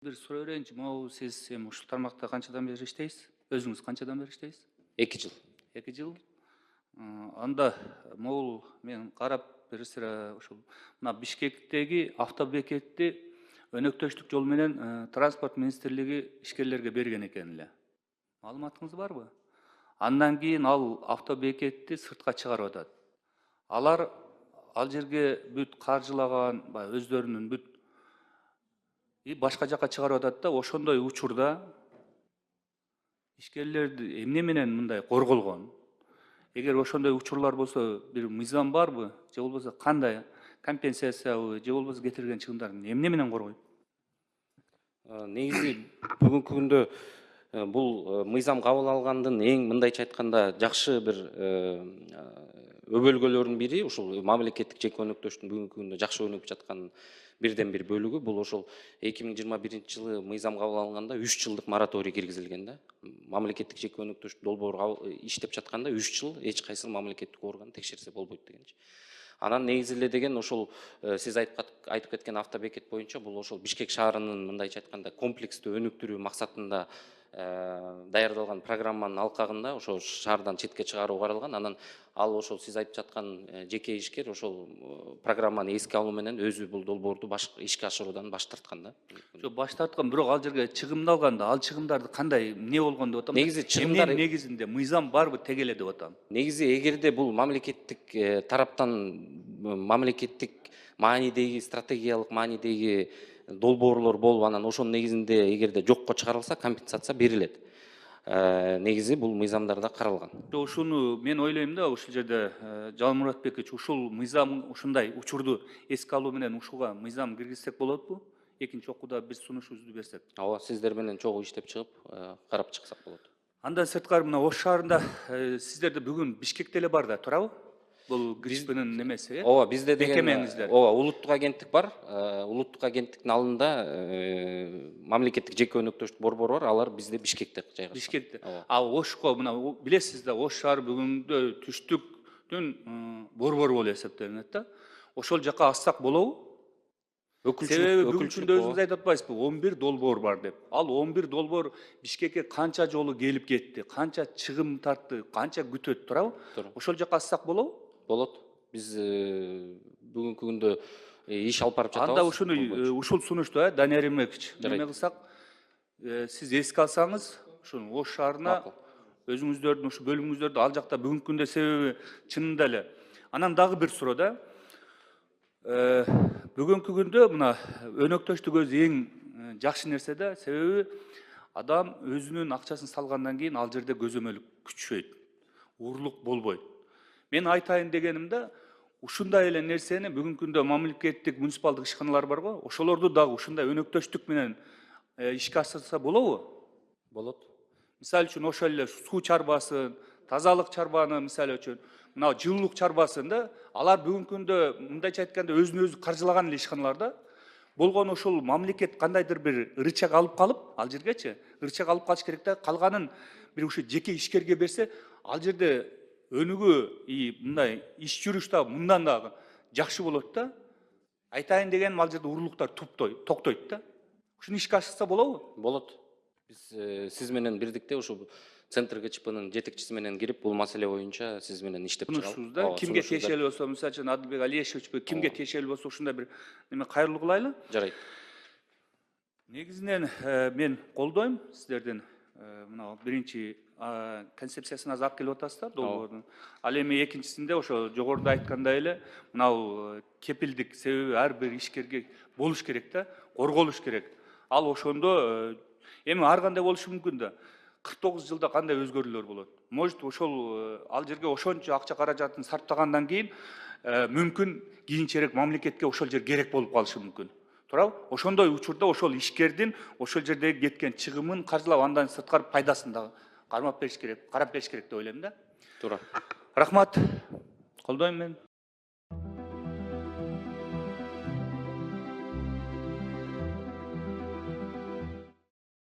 Бир суроо берейинчи, могу сиз эми ушул тармакта канчадан бери иштейсиз? Өзүңүз канчадан бери иштейсиз? 2 жыл. 2 жыл. Анда могул мен карап бир сыра ушул мына Бишкектеги автобекетти өнөктөштүк жол менен транспорт министрлиги ишкерлерге берген экен эле. Маалыматыңыз барбы? Андан кийин ал автобекетти сыртка чыгарып атат. Алар ал жерге бүт каржылаган, баягы өздөрүнүн бүт башка жака чыгарып атат да, ошондой учурда ишкерлерди эмне менен мындай корголгон? Эгер ошондой учурлар болсо, бир мыйзам барбы? Же болбосо кандай компенсациябы, же болбосо кетирген чыгымдарын эмне менен коргойт? Негизи бүгүнкү күндө бул мыйзам кабыл алгандын эң мындайча айтканда жакшы бир өбөлгөлөрүнүн бири ушул мамлекеттик жеке өнөктөштүн бүгүнкү күндө жакшы өнүгүп жаткан бирден бир бөлүгү бул ошол 2021-жылы мыйзам кабыл алынганда 3 жылдык мораторий киргизилген да. Мамлекеттик жеке өнөктөштү долбоору иштеп жатканда 3 жыл эч кайсы мамлекеттик орган текшерсе болбойт дегенчи. Анан негизи эле деген ошол сиз айтып кеткен автобекет боюнча бул ошол Бишкек шаарынын мындайча айтканда комплекстүү өнүктүрүү максатында даярдалган программанын алкагында ошол шаардан четке чыгаруу каралган. Анан ал ошол сиз айтып жаткан жеке ишкер ошол программаны эске алуу менен өзү бул долбоорду ишке ашыруудан баш тарткан да. Жок, баш тарткан, бирок ал жерге чыгымды алганда, ал чыгымдарды кандай, эмне болгон деп атам? Негизи чыгымдар эмненин негизинде мыйзам барбы теге эле деп атам. Негизи эгерде бул мамлекеттик тараптан мамлекеттик маанидеги стратегиялык маанидеги долбоорлор болуп анан ошонун негизинде эгерде жокко чыгарылса компенсация берилет. Негизи бул мыйзамдарда каралган. Ушуну мен ойлойм да, ушул жерде Жалмуратбекович, ушул мыйзам ушундай учурду эске алуу менен ушуга мыйзам киргизсек болотпу? Экинчи окууда биз сунушубузду берсек. Ооба, сиздер менен чогуу иштеп чыгып карап чыксак болот. Андан сырткары мына Ош шаарында сиздерде бүгүн Бишкекте эле бар да, туурабы? Бул ГРИСПнын немеси, э? Ооба, бизде деген Мекемеңиздер. ооба, улуттук агенттик бар. Улуттук агенттиктин алдында мамлекеттик жеке өнөктөштүк борбору бар. Алар бизде Бишкекте жайгашкан. Бишкекте. Ооба. Ал Ошко мына билесиз да, Ош шаары бүгүндө түштүктүн борбору болуп эсептелинет да. Ошол жака ассак болобу? Себеби бүгүнкү күндө өзүңүз айтып атпайсызбы, 11 долбоор бар деп. Ал 11 долбоор Бишкекке канча жолу келип кетти, канча чыгым тартты, канча күтөт, туурабы? Ошол жака ассак болобу? Болот. Биз бүгүнкү күндө иш алып барып жатабыз. Анда ушуну ушул сунушту, Данияр Эмрекович, неме кылсак, сиз эске алсаңыз, ушул Ош шаарына өзүңүздөрдүн ушу бөлүмүңүздөрдү ал жакта бүгүнкү күндө себеби чынында эле. Анан дагы бир суроо да. Бүгүнкү күндө мына өнөктөштүк өзү эң жакшы нерсе да, себеби адам өзүнүн акчасын салгандан кийин ал жерде көзөмөл күчөйт, уурулук болбойт. Мен айтайын дегеним да, ушундай эле нерсени бүгүнкү күндө мамлекеттик муниципалдык ишканалар бар го, ошолорду дагы ушундай өнөктөштүк менен ишке ашырса болобу? Болот. Мисалы үчүн ошол эле суу чарбасын, тазалык чарбаны мисалы үчүн, мына жылуулук чарбасын да, алар бүгүнкү күндө мындайча айтканда өзүн өзү каржылаган эле ишканалар да. Болгону ошол мамлекет кандайдыр бир рычаг алып калып, ал жергечи рычаг алып калыш керек да, калганын бир ушу жеке ишкерге берсе, ал жерде өнүгүү мындай иш жүрүш да мындан дагы жакшы болот да. Айтайын дегеним, ал жерде уурулуктар токтойт да. Ушуну ишке ашырса болобу? Болот. Биз сиз менен бирдикте ушу Центр ГЧПнын жетекчиси менен кирип бул маселе боюнча сиз менен иштеп чыгабыз. Сунушсуз да, кимге тиешелүү болсо, мисалы үчүн Адылбек Алиешевичпи, кимге тиешелүү болсо ушундай бир неме кайрылуу кылайлы. Жарайт. Негизинен мен колдойм сиздердин мына биринчи концепциясына алып келип атасыздар долбоордун. Ал эми экинчисинде ошо жогоруда айткандай эле мынау кепилдик, себеби ар бир ишкерге болуш керек да, корголуш керек. Ал ошондо эми ар кандай болушу мүмкүн да. 49 жылда кандай өзгөрүүлөр болот? Может, ошол ал жерге ошончо акча каражатын сарптагандан кийин мүмкүн кийинчерээк мамлекетке ошол жер керек болуп калышы мүмкүн. Туурабы? Ошондой учурда ошол ишкердин ошол жердеги кеткен чыгымын каржылап, андан сырткары пайдасын дагы карап бериш керек деп ойлойм да. Туура. Рахмат. Колдойм мен.